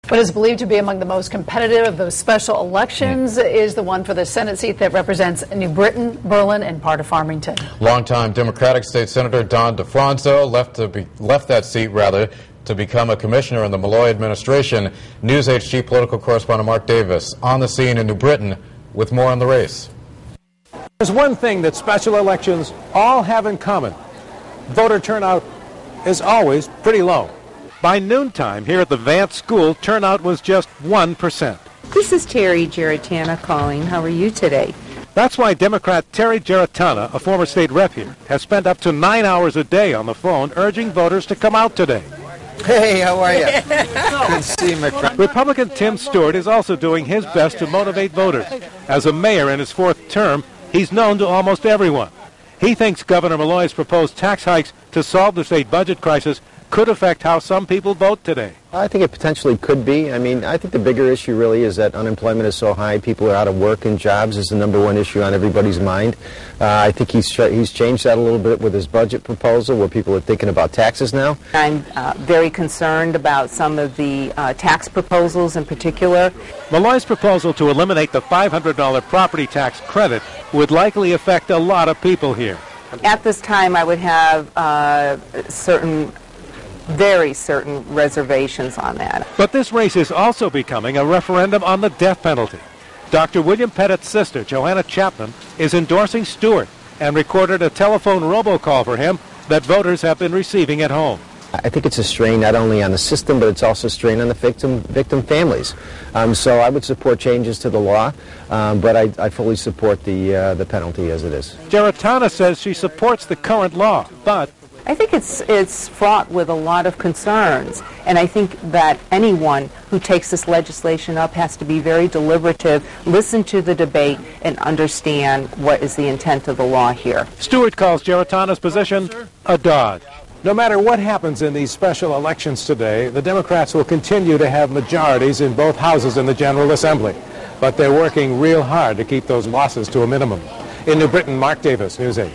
What is believed to be among the most competitive of those special elections is the one for the Senate seat that represents New Britain, Berlin, and part of Farmington. Longtime Democratic State Senator Don DeFranco left that seat to become a commissioner in the Malloy administration. News HG political correspondent Mark Davis on the scene in New Britain with more on the race. There's one thing that special elections all have in common. Voter turnout is always pretty low. By noontime here at the Vance School, turnout was just 1%. This is Terry Geritana calling. How are you today? That's why Democrat Terry Geritana, a former state rep here, has spent up to 9 hours a day on the phone urging voters to come out today. Hey, how are you? Good to see you, my friend. Republican Tim Stewart is also doing his best to motivate voters. As a mayor in his fourth term, he's known to almost everyone. He thinks Governor Malloy's proposed tax hikes to solve the state budget crisis could affect how some people vote today. I think it potentially could be. I mean, I think the bigger issue really is that unemployment is so high. People are out of work, and jobs is the #1 issue on everybody's mind. I think he's changed that a little bit with his budget proposal, where people are thinking about taxes now. I'm very concerned about some of the tax proposals in particular. Malloy's proposal to eliminate the $500 property tax credit would likely affect a lot of people here. At this time, I would have very certain reservations on that. But this race is also becoming a referendum on the death penalty. Dr. William Pettit's sister, Joanna Chapman, is endorsing Stewart and recorded a telephone robocall for him that voters have been receiving at home. I think it's a strain not only on the system, but it's also a strain on the victim families. So I would support changes to the law, but I fully support the penalty as it is. Geritana says she supports the current law, but I think it's fraught with a lot of concerns, and I think that anyone who takes this legislation up has to be very deliberative, listen to the debate, and understand what is the intent of the law here. Stewart calls Geritana's position a dodge. No matter what happens in these special elections today, the Democrats will continue to have majorities in both houses in the General Assembly, but they're working real hard to keep those losses to a minimum. In New Britain, Mark Davis, News 8.